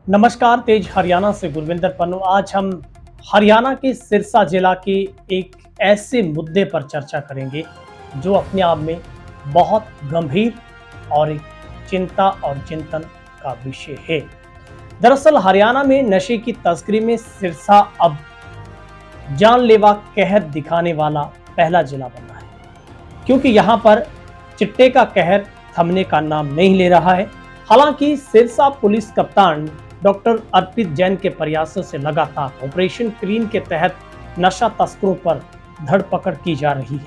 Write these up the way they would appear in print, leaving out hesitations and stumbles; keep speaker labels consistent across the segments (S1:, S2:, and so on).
S1: नमस्कार, तेज हरियाणा से गुरविंदर पन्नू। आज हम हरियाणा के सिरसा जिला के एक ऐसे मुद्दे पर चर्चा करेंगे जो अपने आप में बहुत गंभीर और एक चिंता और चिंतन का विषय है। दरअसल हरियाणा में नशे की तस्करी में सिरसा अब जानलेवा कहर दिखाने वाला पहला जिला बना है, क्योंकि यहाँ पर चिट्टे का कहर थमने का नाम नहीं ले रहा है। हालांकि सिरसा पुलिस कप्तान डॉक्टर अर्पित जैन के प्रयासों से लगातार ऑपरेशन क्लीन के तहत नशा तस्करों पर धरपकड़ की जा रही है,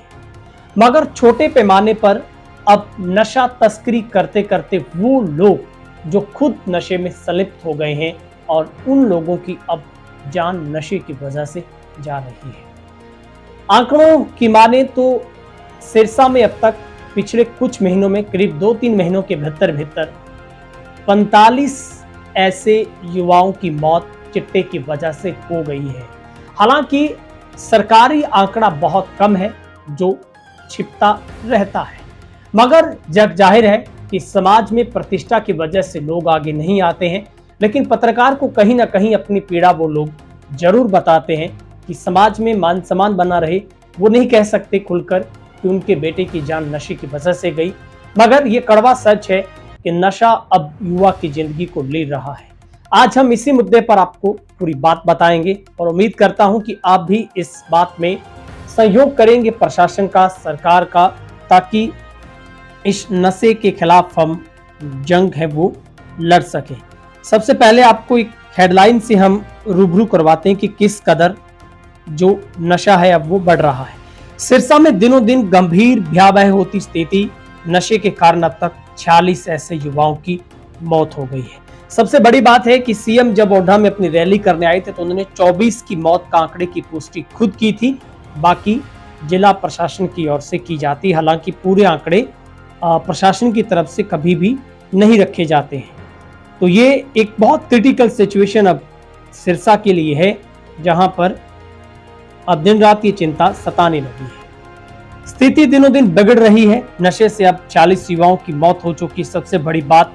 S1: मगर छोटे पैमाने पर अब नशा तस्करी करते करते वो लोग जो खुद नशे में संलिप्त हो गए हैं और उन लोगों की अब जान नशे की वजह से जा रही है। आंकड़ों की माने तो सिरसा में अब तक पिछले कुछ महीनों में करीब 2-3 महीनों के भीतर 45 ऐसे युवाओं की मौत चिट्टे की वजह से हो गई है। हालांकि सरकारी आंकड़ा बहुत कम है जो छिपता रहता है, मगर जग जाहिर है कि समाज में प्रतिष्ठा की वजह से लोग आगे नहीं आते हैं, लेकिन पत्रकार को कहीं ना कहीं अपनी पीड़ा वो लोग जरूर बताते हैं कि समाज में मान सम्मान बना रहे। वो नहीं कह सकते खुलकर कि उनके बेटे की जान नशे की वजह से गई, मगर ये कड़वा सच है कि नशा अब युवा की जिंदगी को ले रहा है। आज हम इसी मुद्दे पर आपको पूरी बात बताएंगे और उम्मीद करता हूं कि आप भी इस बात में सहयोग करेंगे प्रशासन का, सरकार का, ताकि इस नशे के खिलाफ हम जंग है वो लड़ सके। सबसे पहले आपको एक हेडलाइन से हम रूबरू करवाते हैं कि किस कदर जो नशा है अब वो बढ़ रहा है। सिरसा में दिनों दिन गंभीर भयावह होती स्थिति, नशे के कारण अब तक 46 ऐसे युवाओं की मौत हो गई है। सबसे बड़ी बात है कि सीएम जब ओढ़ा में अपनी रैली करने आए थे तो उन्होंने 24 की मौत का आंकड़े की पुष्टि खुद की थी, बाकी जिला प्रशासन की ओर से की जाती। हालांकि पूरे आंकड़े प्रशासन की तरफ से कभी भी नहीं रखे जाते हैं। तो ये एक बहुत क्रिटिकल सिचुएशन अब सिरसा के लिए है, जहां पर अब दिन रात ये चिंता सताने लगी है। स्थिति दिनों दिन बिगड़ रही है। नशे से अब 40 युवाओं की मौत हो चुकी। सबसे बड़ी बात,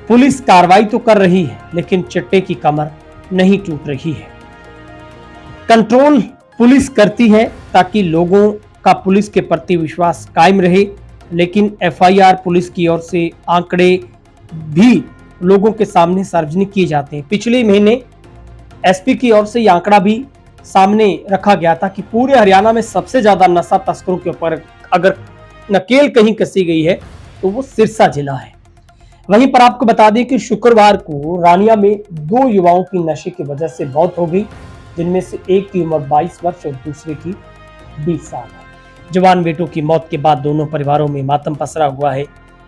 S1: पुलिस कार्रवाई तो कर रही है लेकिन चिट्टे की कमर नहीं टूट रही है। कंट्रोल पुलिस करती है ताकि लोगों का पुलिस के प्रति विश्वास कायम रहे, लेकिन एफआईआर पुलिस की ओर से आंकड़े भी लोगों के सामने सार्वजनिक किए जाते हैं। पिछले महीने एसपी की ओर से यह आंकड़ा भी सामने रखा गया था कि पूरे हरियाणा में सबसे ज्यादा नशा तस्करों के ऊपर अगर नकेल कहीं कसी गई है तो वो सिरसा जिला है। वहीं पर आपको बता दें कि शुक्रवार को रानिया में 2 युवाओं की नशे की वजह से मौत हो गई, जिनमें से एक की उम्र 22 वर्ष और दूसरे की 20 साल है। जवान बेटों की मौत के बाद दोनों परिवारों में मातम पसरा हुआ है,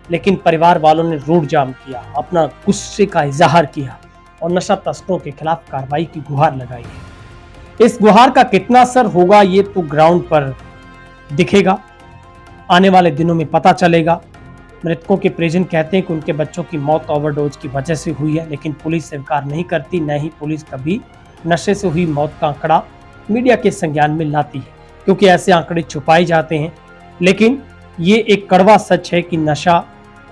S1: लेकिन परिवार वालों ने रोड जाम किया, अपना गुस्से का इजहार किया और नशा तस्करों के खिलाफ कार्रवाई की गुहार लगाई है। इस गुहार का कितना असर होगा ये तो ग्राउंड पर दिखेगा, आने वाले दिनों में पता चलेगा। मृतकों के परिजन कहते हैं कि उनके बच्चों की मौत ओवरडोज की वजह से हुई है, लेकिन पुलिस स्वीकार नहीं करती, न ही पुलिस कभी नशे से हुई मौत का आंकड़ा मीडिया के संज्ञान में लाती है, क्योंकि ऐसे आंकड़े छुपाए जाते हैं। लेकिन ये एक कड़वा सच है कि नशा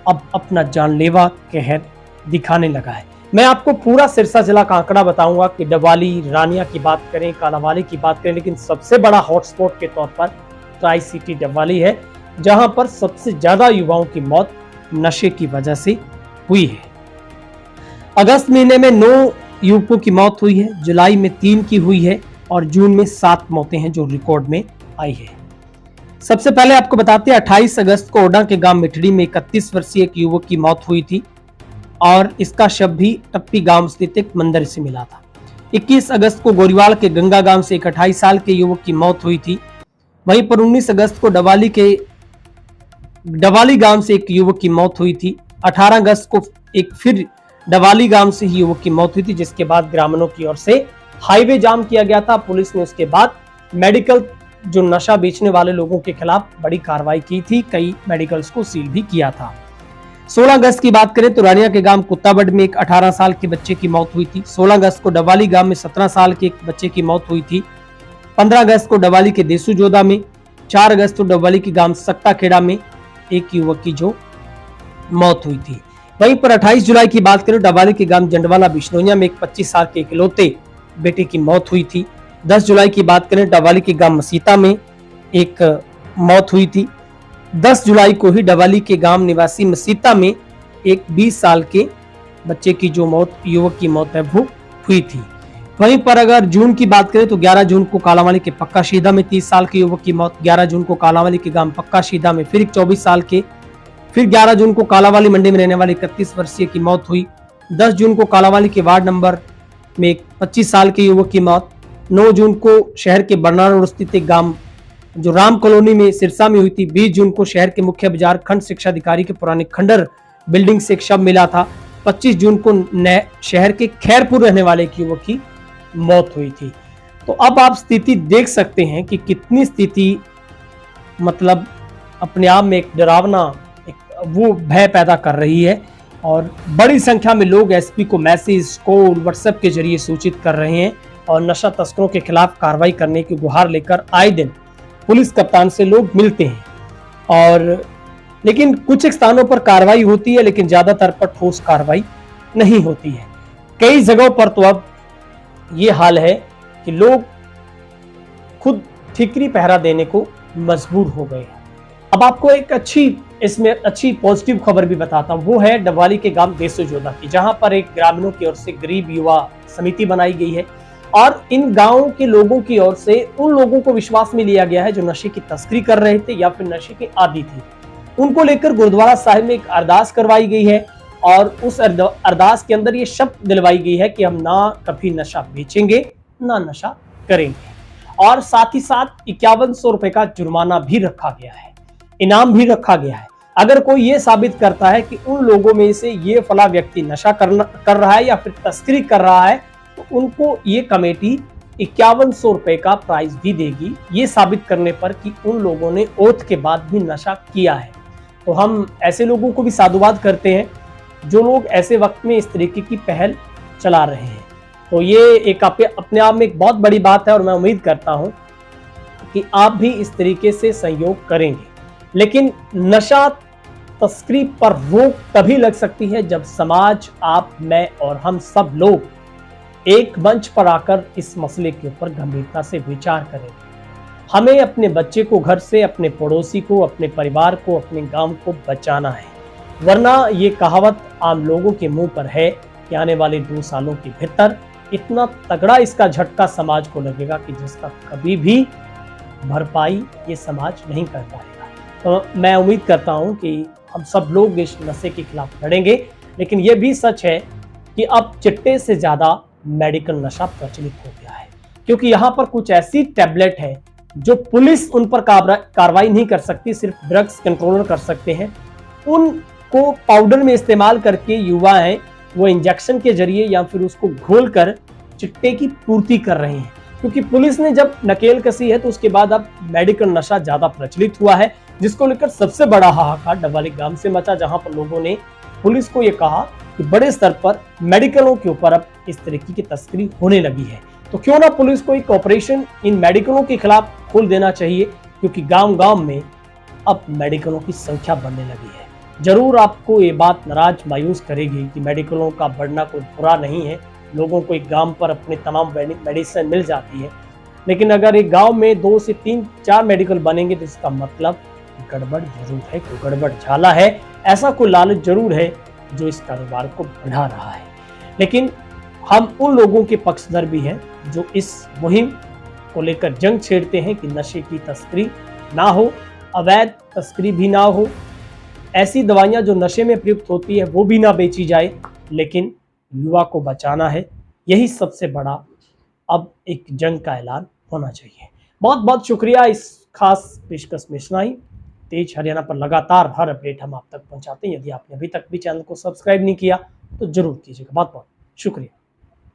S1: अब अपना जानलेवा कहर दिखाने लगा है। मैं आपको पूरा सिरसा जिला का आंकड़ा बताऊंगा कि डबवाली, रानिया की बात करें, कालावाली की बात करें, लेकिन सबसे बड़ा हॉटस्पॉट के तौर पर ट्राई सिटी डबवाली है, जहां पर सबसे ज्यादा युवाओं की मौत नशे की वजह से हुई है। अगस्त महीने में 9 युवकों की मौत हुई है, जुलाई में 3 की हुई है और जून में 7 मौतें हैं जो रिकॉर्ड में आई है। सबसे पहले आपको बताते हैं 28 अगस्त को ओडा के गांव मिठड़ी में 31 वर्षीय एक युवक की मौत हुई थी और इसका शव भी टप्पी गांव स्थित एक मंदिर से मिला था। 21 अगस्त को गोरीवाल के गंगा गांव से एक 28 साल के युवक की मौत हुई थी। वहीं पर 19 अगस्त को डवाली गांव से एक युवक की मौत हुई थी। 18 अगस्त को एक फिर डवाली गांव से ही युवक की मौत हुई थी, जिसके बाद ग्रामीणों की ओर से हाईवे जाम किया गया था। पुलिस ने उसके बाद मेडिकल जो नशा बेचने वाले लोगों के खिलाफ बड़ी कार्रवाई की थी, कई मेडिकल्स को सील भी किया था। 16 अगस्त की बात करें तो रानिया के गांव कुत्ताबड़ में एक 18 साल के बच्चे की मौत हुई थी। 16 अगस्त को डवाली गांव में 17 साल के एक बच्चे की मौत हुई थी। 15 अगस्त को डवाली के देसू जोधा में, 4 अगस्त को डवाली के गांव सक्ता खेड़ा में एक युवक की जो मौत हुई थी। वहीं पर 28 जुलाई की बात करें, डबाली के गांव जंडवाला बिश्नोइया में एक 25 साल के इकलौते बेटे की मौत हुई थी। 10 जुलाई की बात करें, डबाली के गांव मसीता में एक मौत हुई थी। 10 जुलाई को ही डबाली के गांव निवासी मसीता में एक 20 साल के बच्चे की जो मौत, युवक की मौत है, वो हुई थी। वहीं पर अगर जून की बात करें तो 11 जून को कालावाली के पक्का शीदा में 30 साल के युवक की मौत। 11 जून को कालावाली के गांव पक्का शीदा में फिर एक 24 साल के, फिर 11 जून को कालावाली मंडी में रहने वाले 31 वर्षीय की मौत हुई। 10 जून को कालावाली के वार्ड नंबर में एक 25 साल के युवक की मौत। 9 जून को शहर के बरनाला रोड स्थित एक गांव जो राम कॉलोनी में सिरसा में हुई थी। 20 जून को शहर के मुख्य बाजार खंड शिक्षा अधिकारी के पुराने खंडर बिल्डिंग से एक शव मिला था। 25 जून को शहर के खैरपुर रहने वाले एक युवक की मौत हुई थी। तो अब आप स्थिति देख सकते हैं कि कितनी स्थिति मतलब अपने आप में एक डरावना, एक वो भय पैदा कर रही है और बड़ी संख्या में लोग एसपी को मैसेज, कॉल, व्हाट्सएप के जरिए सूचित कर रहे हैं और नशा तस्करों के खिलाफ कार्रवाई करने की गुहार लेकर आए दिन पुलिस कप्तान से लोग मिलते हैं। और लेकिन कुछ स्थानों पर कार्रवाई होती है, लेकिन ज्यादातर पर ठोस कार्रवाई नहीं होती है। कई जगहों पर तो अब ये हाल है कि लोग खुद ठिकरी पहरा देने को मजबूर हो गए हैं। अब आपको एक इसमें अच्छी पॉजिटिव खबर भी बताता हूं। वो है डबवाली के गांव देसोजोदा की, जहां पर एक ग्रामीणों की ओर से गरीब युवा समिति बनाई गई है और इन गांवों के लोगों की ओर से उन लोगों को विश्वास में लिया गया है जो नशे की तस्करी कर रहे थे या फिर नशे के आदी थे। उनको लेकर गुरुद्वारा साहिब में एक अरदास करवाई गई है और उस अरदास के अंदर ये शपथ दिलवाई गई है कि हम ना कभी नशा बेचेंगे, ना नशा करेंगे। और साथ ही साथ 5100 रुपए का जुर्माना भी रखा गया है, इनाम भी रखा गया है। अगर कोई ये साबित करता है कि उन लोगों में से ये फला व्यक्ति नशा कर रहा है या फिर तस्करी कर रहा है, तो उनको ये कमेटी 5100 रुपए का प्राइज भी देगी, ये साबित करने पर कि उन लोगों ने ओथ के बाद भी नशा किया है। तो हम ऐसे लोगों को भी साधुवाद करते हैं जो लोग ऐसे वक्त में इस तरीके की पहल चला रहे हैं। तो ये एक अपने आप में एक बहुत बड़ी बात है और मैं उम्मीद करता हूं कि आप भी इस तरीके से सहयोग करेंगे। लेकिन नशा तस्करी पर रोक तभी लग सकती है जब समाज, आप, मैं और हम सब लोग एक मंच पर आकर इस मसले के ऊपर गंभीरता से विचार करें। हमें अपने बच्चे को घर से, अपने पड़ोसी को, अपने परिवार को, अपने गांव को बचाना है, वरना ये कहावत आम लोगों के मुंह पर है कि आने वाले 2 सालों के भीतर इतना तगड़ा इसका झटका समाज को लगेगा कि जिसका कभी भी भरपाई ये समाज नहीं कर पाएगा। तो मैं उम्मीद करता हूं कि हम सब लोग इस नशे के खिलाफ लड़ेंगे। लेकिन ये भी सच है कि अब चिट्टे से ज्यादा मेडिकल नशा प्रचलित हो गया है, क्योंकि यहाँ पर कुछ ऐसी टैबलेट है जो पुलिस उन पर कार्रवाई नहीं कर सकती, सिर्फ ड्रग्स कंट्रोलर कर सकते हैं। उनको पाउडर में इस्तेमाल करके युवा हैं वो इंजेक्शन के जरिए या फिर उसको घोलकर चिट्टे की पूर्ति कर रहे हैं। क्योंकि पुलिस ने जब नकेल कसी है तो उसके बाद अब मेडिकल नशा ज्यादा प्रचलित हुआ है, जिसको लेकर सबसे बड़ा हाहाकार डबवाली गांव से मचा, जहां पर लोगों ने पुलिस को यह कहा कि बड़े स्तर पर मेडिकलों के ऊपर अब इस तरीके की तस्करी होने लगी है, तो क्यों ना पुलिस को एक ऑपरेशन इन मेडिकलों के खिलाफ खोल देना चाहिए, क्योंकि गांव गांव में अब मेडिकलों की संख्या बढ़ने लगी है। जरूर आपको ये बात नाराज, मायूस करेगी कि मेडिकलों का बढ़ना कोई बुरा नहीं है, लोगों को एक गांव पर अपने तमाम मेडिसिन मिल जाती है। लेकिन अगर एक गांव में 2 से 3-4 मेडिकल बनेंगे तो इसका मतलब गड़बड़ जरूर है, कोई गड़बड़ झाला है, ऐसा कोई लालच जरूर है जो इस कारोबार को बढ़ा रहा है। लेकिन हम उन लोगों के पक्षधर भी हैं जो इस मुहिम को लेकर जंग छेड़ते हैं कि नशे की तस्करी ना हो, अवैध तस्करी भी ना हो, ऐसी दवाइयां जो नशे में प्रयुक्त होती है वो भी ना बेची जाए, लेकिन युवा को बचाना है। यही सबसे बड़ा अब एक जंग का ऐलान होना चाहिए। बहुत बहुत शुक्रिया इस खास पेशकश में इतना ही। तेज हरियाणा पर लगातार हर अपडेट हम आप तक पहुंचाते हैं। यदि आपने अभी तक भी चैनल को सब्सक्राइब नहीं किया तो जरूर कीजिएगा। बहुत बहुत शुक्रिया।